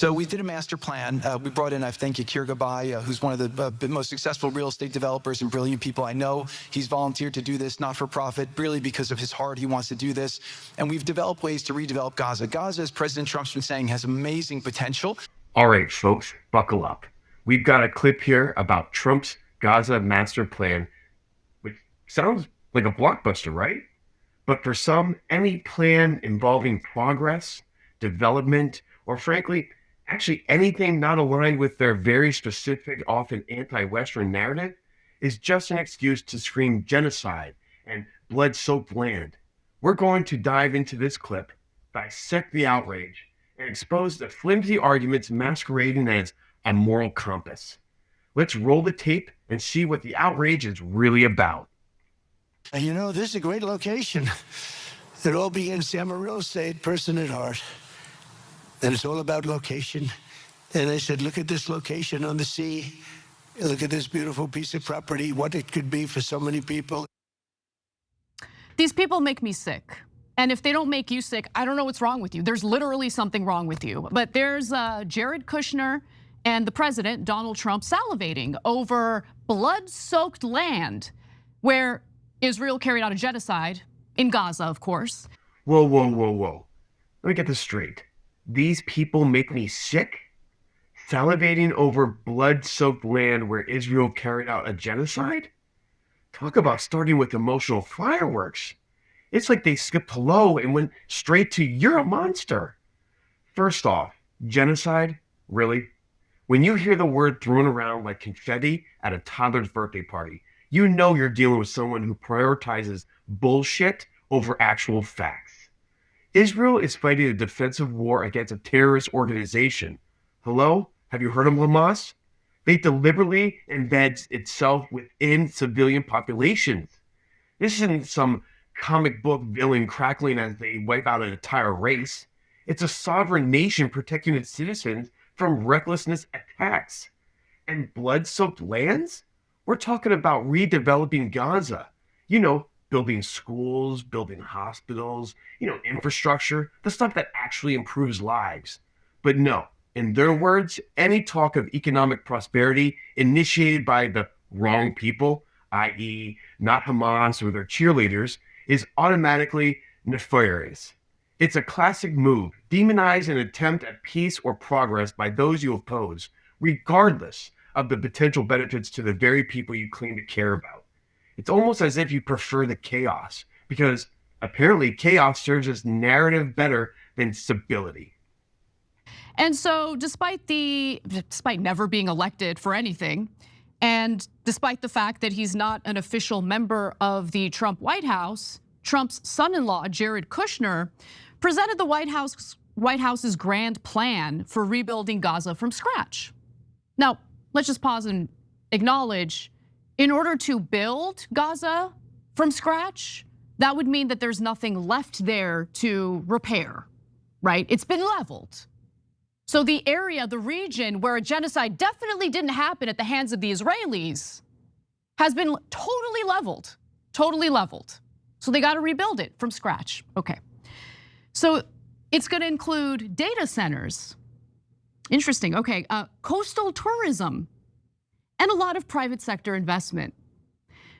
So we did a master plan. We brought in, I thank you, Kirga Bai, who's one of the most successful real estate developers and brilliant people I know. He's volunteered to do this, not for profit, really because of his heart. He wants to do this. And we've developed ways to redevelop Gaza. Gaza, as President Trump's been saying, has amazing potential. All right, folks, buckle up. We've got a clip here about Trump's Gaza Master Plan, which sounds like a blockbuster, right? But for some, any plan involving progress, development, or frankly, actually anything not aligned with their very specific, often anti-Western narrative is just an excuse to scream genocide and blood-soaked land. We're going to dive into this clip, dissect the outrage, and expose the flimsy arguments masquerading as a moral compass. Let's roll the tape and see what the outrage is really about. You know, this is a great location. It all begins, I'm a real estate person at heart. And it's all about location. And I said, look at this location on the sea. Look at this beautiful piece of property, what it could be for so many people. These people make me sick. And if they don't make you sick, I don't know what's wrong with you. There's literally something wrong with you. But there's Jared Kushner and the president, Donald Trump, salivating over blood-soaked land where Israel carried out a genocide in Gaza, of course. Whoa. Let me get this straight. These people make me sick? Salivating over blood-soaked land where Israel carried out a genocide? Talk about starting with emotional fireworks. It's like they skipped hello and went straight to "you're a monster." First off, genocide? Really? When you hear the word thrown around like confetti at a toddler's birthday party, you know you're dealing with someone who prioritizes bullshit over actual facts. Israel is fighting a defensive war against a terrorist organization. Hello? Have you heard of Hamas? They deliberately embeds itself within civilian populations. This isn't some comic book villain crackling as they wipe out an entire race. It's a sovereign nation protecting its citizens from recklessness attacks. And blood-soaked lands? We're talking about redeveloping Gaza. You know, building schools, building hospitals, infrastructure, the stuff that actually improves lives. But no, in their words, any talk of economic prosperity initiated by the wrong people, i.e. not Hamas or their cheerleaders, is automatically nefarious. It's a classic move, demonize an attempt at peace or progress by those you oppose, regardless of the potential benefits to the very people you claim to care about. It's almost as if you prefer the chaos, because apparently chaos serves as narrative better than stability. And so despite never being elected for anything, and despite the fact that he's not an official member of the Trump White House, Trump's son-in-law, Jared Kushner, presented the White House's grand plan for rebuilding Gaza from scratch. Now, let's just pause and acknowledge, in order to build Gaza from scratch, that would mean that there's nothing left there to repair, right? It's been leveled. So the area, the region where a genocide definitely didn't happen at the hands of the Israelis has been totally leveled. So they got to rebuild it from scratch. Okay. So it's going to include data centers. Interesting. Okay. Coastal tourism and a lot of private sector investment.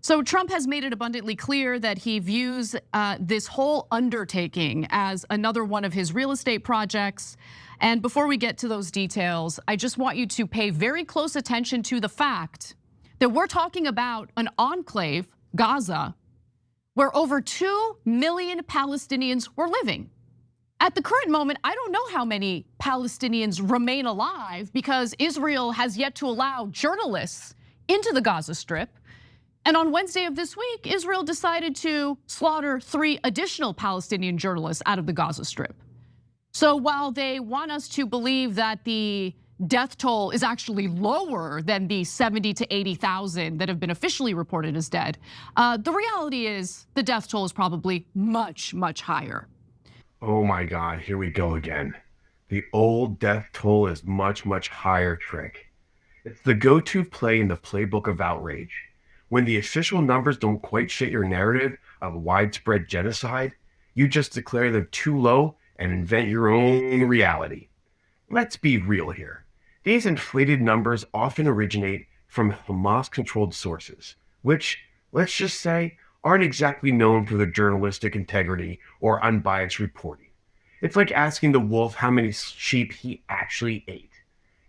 So Trump has made it abundantly clear that he views this whole undertaking as another one of his real estate projects. And before we get to those details, I just want you to pay very close attention to the fact that we're talking about an enclave, Gaza, where over 2 million Palestinians were living. At the current moment, I don't know how many Palestinians remain alive because Israel has yet to allow journalists into the Gaza Strip. And on Wednesday of this week, Israel decided to slaughter 3 additional Palestinian journalists out of the Gaza Strip. So while they want us to believe that the death toll is actually lower than the 70 to 80,000 that have been officially reported as dead, the reality is the death toll is probably much, much higher. Oh my God, here we go again. The old death toll is much, much higher trick. It's the go-to play in the playbook of outrage. When the official numbers don't quite fit your narrative of widespread genocide, you just declare them too low and invent your own reality. Let's be real here. These inflated numbers often originate from Hamas-controlled sources, which, let's just say, aren't exactly known for their journalistic integrity or unbiased reporting. It's like asking the wolf how many sheep he actually ate.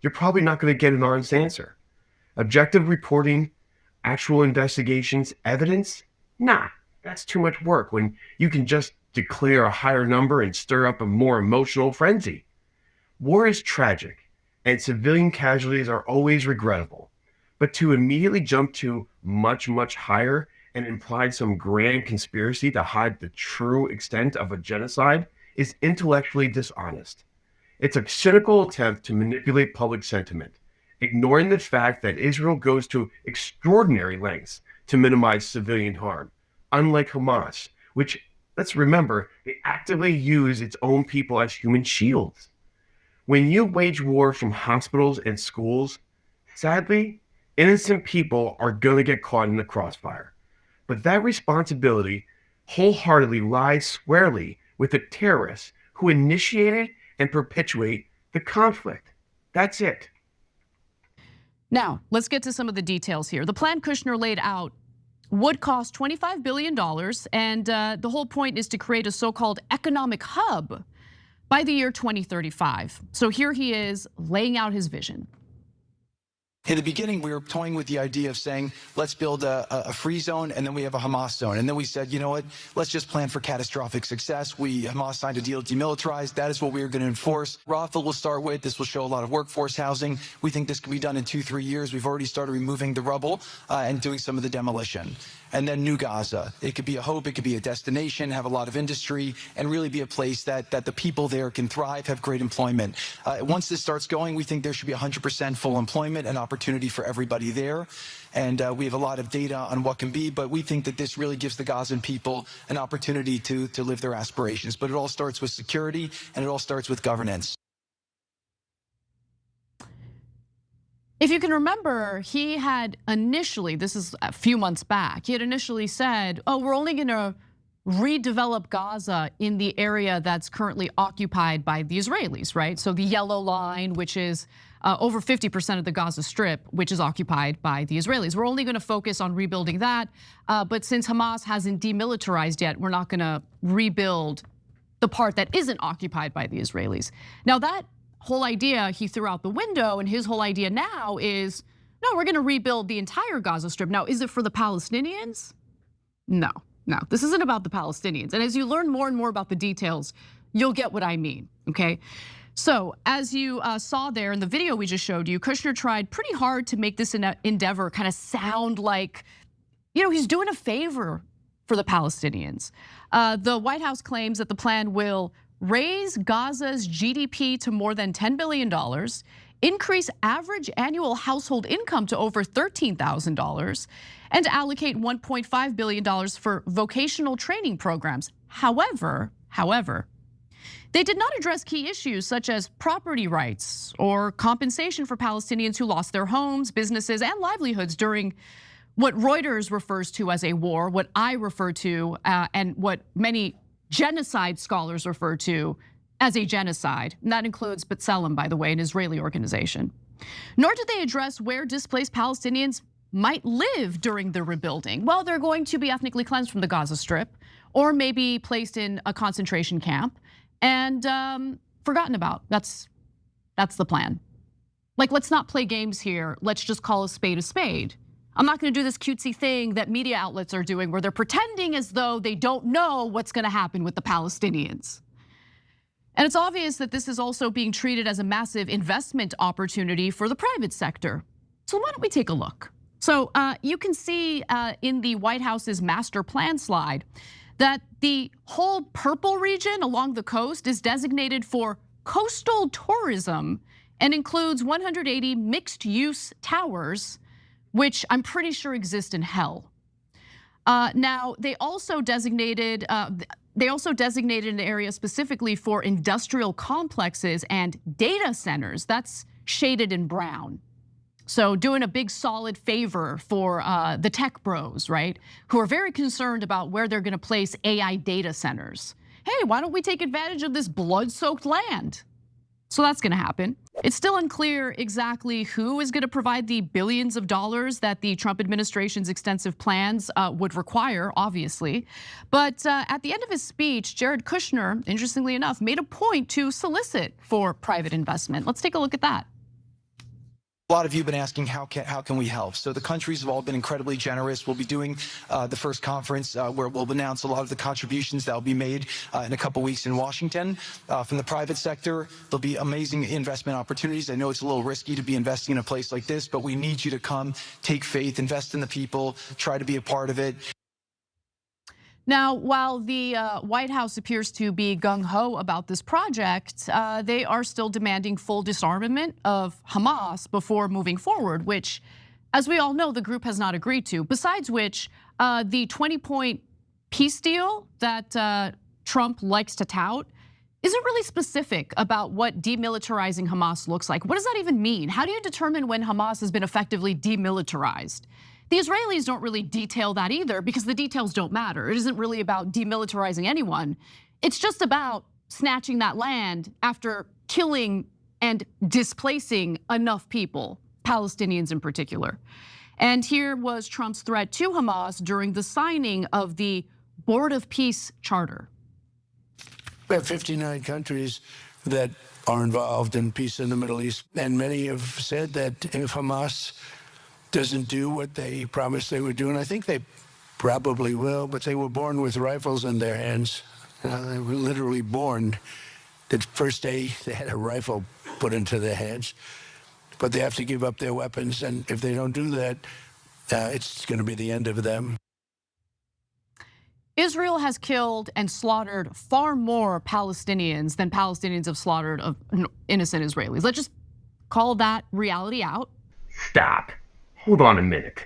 You're probably not going to get an honest answer. Objective reporting, actual investigations, evidence? Nah, that's too much work when you can just declare a higher number and stir up a more emotional frenzy. War is tragic, and civilian casualties are always regrettable. But to immediately jump to much, much higher and imply some grand conspiracy to hide the true extent of a genocide is intellectually dishonest. It's a cynical attempt to manipulate public sentiment, ignoring the fact that Israel goes to extraordinary lengths to minimize civilian harm, unlike Hamas, which, let's remember, they actively use its own people as human shields. When you wage war from hospitals and schools, sadly, innocent people are going to get caught in the crossfire. But that responsibility wholeheartedly lies squarely with the terrorists who initiated and perpetuate the conflict. That's it. Now, let's get to some of the details here. The plan Kushner laid out would cost $25 billion, and the whole point is to create a so-called economic hub by the year 2035. So here he is laying out his vision. In the beginning, we were toying with the idea of saying, let's build a free zone, and then we have a Hamas zone. And then we said, you know what, let's just plan for catastrophic success. Hamas signed a deal to demilitarize. That is what we are going to enforce. Rafah will start with. This will show a lot of workforce housing. We think this can be done in 2-3 years. We've already started removing the rubble and doing some of the demolition. And then New Gaza. It could be a hope, it could be a destination, have a lot of industry, and really be a place that the people there can thrive, have great employment. Once this starts going, we think there should be 100% full employment and opportunity for everybody there. And we have a lot of data on what can be, but we think that this really gives the Gazan people an opportunity to live their aspirations. But it all starts with security, and it all starts with governance. If you can remember, he had initially, this is a few months back, he had initially said, oh, we're only gonna redevelop Gaza in the area that's currently occupied by the Israelis, right? So the yellow line, which is over 50% of the Gaza Strip, which is occupied by the Israelis. We're only gonna focus on rebuilding that, but since Hamas hasn't demilitarized yet, we're not gonna rebuild the part that isn't occupied by the Israelis. Now that whole idea he threw out the window, and his whole idea now is, no, we're gonna rebuild the entire Gaza Strip. Now, is it for the Palestinians? No, this isn't about the Palestinians. And as you learn more and more about the details, you'll get what I mean, okay? So as you saw there in the video we just showed you, Kushner tried pretty hard to make this endeavor kind of sound like, he's doing a favor for the Palestinians. The White House claims that the plan will raise Gaza's GDP to more than $10 billion, increase average annual household income to over $13,000, and allocate $1.5 billion for vocational training programs. However, they did not address key issues such as property rights or compensation for Palestinians who lost their homes, businesses, and livelihoods during what Reuters refers to as a war, what I refer to, and what many genocide scholars refer to as a genocide. And that includes B'Tselem, by the way, an Israeli organization. Nor did they address where displaced Palestinians might live during the rebuilding. Well, they're going to be ethnically cleansed from the Gaza Strip, or maybe placed in a concentration camp and forgotten about. That's the plan. Like, let's not play games here. Let's just call a spade a spade. I'm not gonna do this cutesy thing that media outlets are doing where they're pretending as though they don't know what's gonna happen with the Palestinians. And it's obvious that this is also being treated as a massive investment opportunity for the private sector. So why don't we take a look? So you can see in the White House's master plan slide that the whole purple region along the coast is designated for coastal tourism and includes 180 mixed-use towers, which I'm pretty sure exist in hell. Now, they also designated an area specifically for industrial complexes and data centers. That's shaded in brown. So doing a big solid favor for the tech bros, right? Who are very concerned about where they're gonna place AI data centers. Hey, why don't we take advantage of this blood-soaked land? So that's going to happen. It's still unclear exactly who is going to provide the billions of dollars that the Trump administration's extensive plans would require, obviously. But at the end of his speech, Jared Kushner, interestingly enough, made a point to solicit for private investment. Let's take a look at that. A lot of you have been asking how can we help? So the countries have all been incredibly generous. We'll be doing the first conference where we'll announce a lot of the contributions that will be made in a couple weeks in Washington. From the private sector, there'll be amazing investment opportunities. I know it's a little risky to be investing in a place like this, but we need you to come, take faith, invest in the people, try to be a part of it. Now, while the White House appears to be gung-ho about this project, they are still demanding full disarmament of Hamas before moving forward, which, as we all know, the group has not agreed to. Besides which, the 20-point peace deal that Trump likes to tout isn't really specific about what demilitarizing Hamas looks like. What does that even mean? How do you determine when Hamas has been effectively demilitarized? The Israelis don't really detail that either because the details don't matter. It isn't really about demilitarizing anyone. It's just about snatching that land after killing and displacing enough people, Palestinians in particular. And here was Trump's threat to Hamas during the signing of the Board of Peace Charter. We have 59 countries that are involved in peace in the Middle East, and many have said that if Hamas doesn't do what they promised they would do, and I think they probably will, but they were born with rifles in their hands. They were literally born. The first day they had a rifle put into their hands, but they have to give up their weapons, and if they don't do that, it's going to be the end of them. Israel has killed and slaughtered far more Palestinians than Palestinians have slaughtered of innocent Israelis. Let's just call that reality out. Stop. Hold on a minute.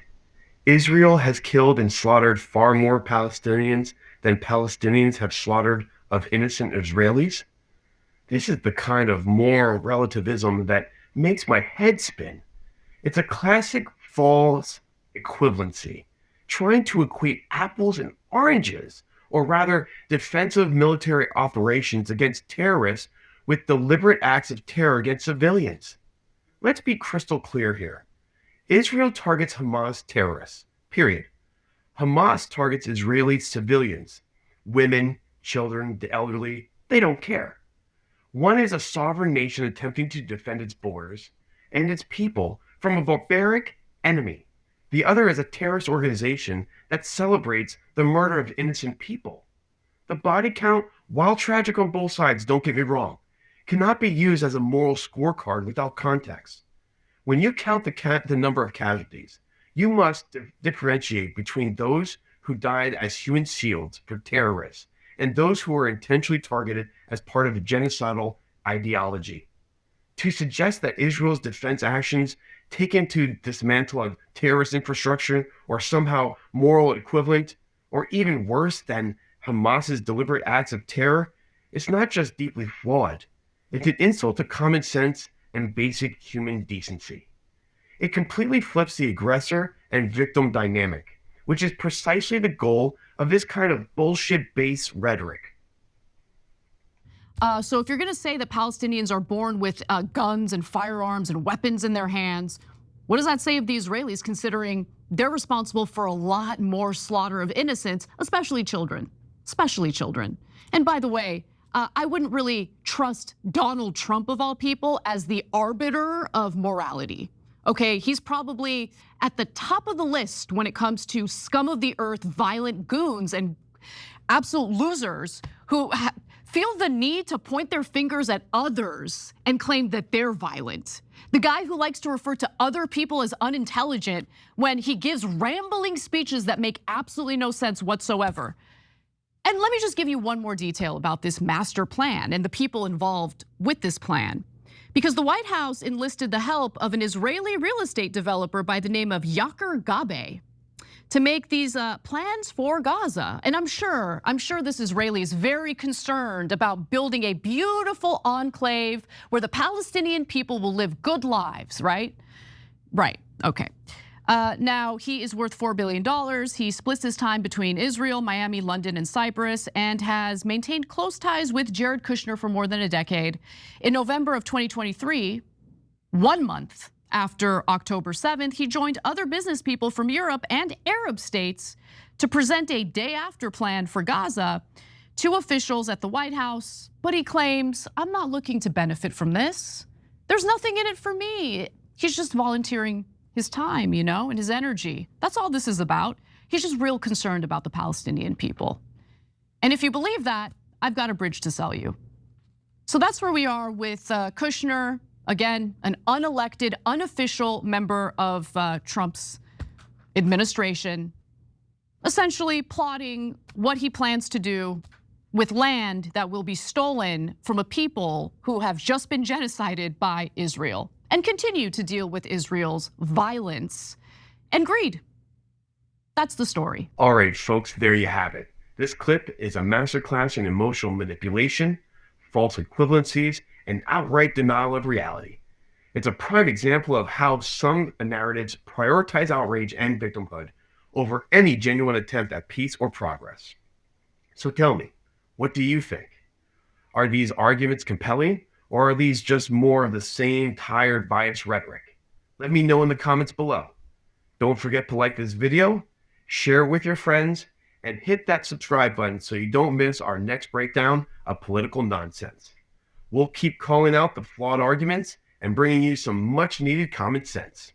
Israel has killed and slaughtered far more Palestinians than Palestinians have slaughtered of innocent Israelis? This is the kind of moral relativism that makes my head spin. It's a classic false equivalency, trying to equate apples and oranges, or rather defensive military operations against terrorists with deliberate acts of terror against civilians. Let's be crystal clear here. Israel targets Hamas terrorists, period. Hamas targets Israeli civilians, women, children, the elderly, they don't care. One is a sovereign nation attempting to defend its borders and its people from a barbaric enemy. The other is a terrorist organization that celebrates the murder of innocent people. The body count, while tragic on both sides, don't get me wrong, cannot be used as a moral scorecard without context. When you count the number of casualties, you must differentiate between those who died as human shields for terrorists and those who were intentionally targeted as part of a genocidal ideology. To suggest that Israel's defense actions taken to dismantle a terrorist infrastructure are somehow moral equivalent, or even worse than Hamas's deliberate acts of terror, is not just deeply flawed. It's an insult to common sense and basic human decency. It completely flips the aggressor and victim dynamic, which is precisely the goal of this kind of bullshit-based rhetoric. So if you're going to say that Palestinians are born with guns and firearms and weapons in their hands, what does that say of the Israelis, considering they're responsible for a lot more slaughter of innocents, especially children? And by the way, I wouldn't really trust Donald Trump, of all people, as the arbiter of morality. Okay, he's probably at the top of the list when it comes to scum of the earth, violent goons and absolute losers who feel the need to point their fingers at others and claim that they're violent. The guy who likes to refer to other people as unintelligent when he gives rambling speeches that make absolutely no sense whatsoever. And let me just give you one more detail about this master plan and the people involved with this plan. Because the White House enlisted the help of an Israeli real estate developer by the name of Yaker Gabe to make these plans for Gaza. And I'm sure this Israeli is very concerned about building a beautiful enclave where the Palestinian people will live good lives, right? Right, okay. Now, he is worth $4 billion. He splits his time between Israel, Miami, London, and Cyprus, and has maintained close ties with Jared Kushner for more than a decade. In November of 2023, 1 month after October 7th, he joined other business people from Europe and Arab states to present a day-after plan for Gaza to officials at the White House. But he claims, I'm not looking to benefit from this. There's nothing in it for me. He's just volunteering his time, and his energy. That's all this is about. He's just real concerned about the Palestinian people. And if you believe that, I've got a bridge to sell you. So that's where we are with Kushner, again, an unelected, unofficial member of Trump's administration, essentially plotting what he plans to do with land that will be stolen from a people who have just been genocided by Israel and continue to deal with Israel's violence and greed. That's the story. All right, folks, there you have it. This clip is a masterclass in emotional manipulation, false equivalencies, and outright denial of reality. It's a prime example of how some narratives prioritize outrage and victimhood over any genuine attempt at peace or progress. So tell me, what do you think? Are these arguments compelling, or are these just more of the same tired, biased rhetoric? Let me know in the comments below. Don't forget to like this video, share it with your friends, and hit that subscribe button so you don't miss our next breakdown of political nonsense. We'll keep calling out the flawed arguments and bringing you some much needed common sense.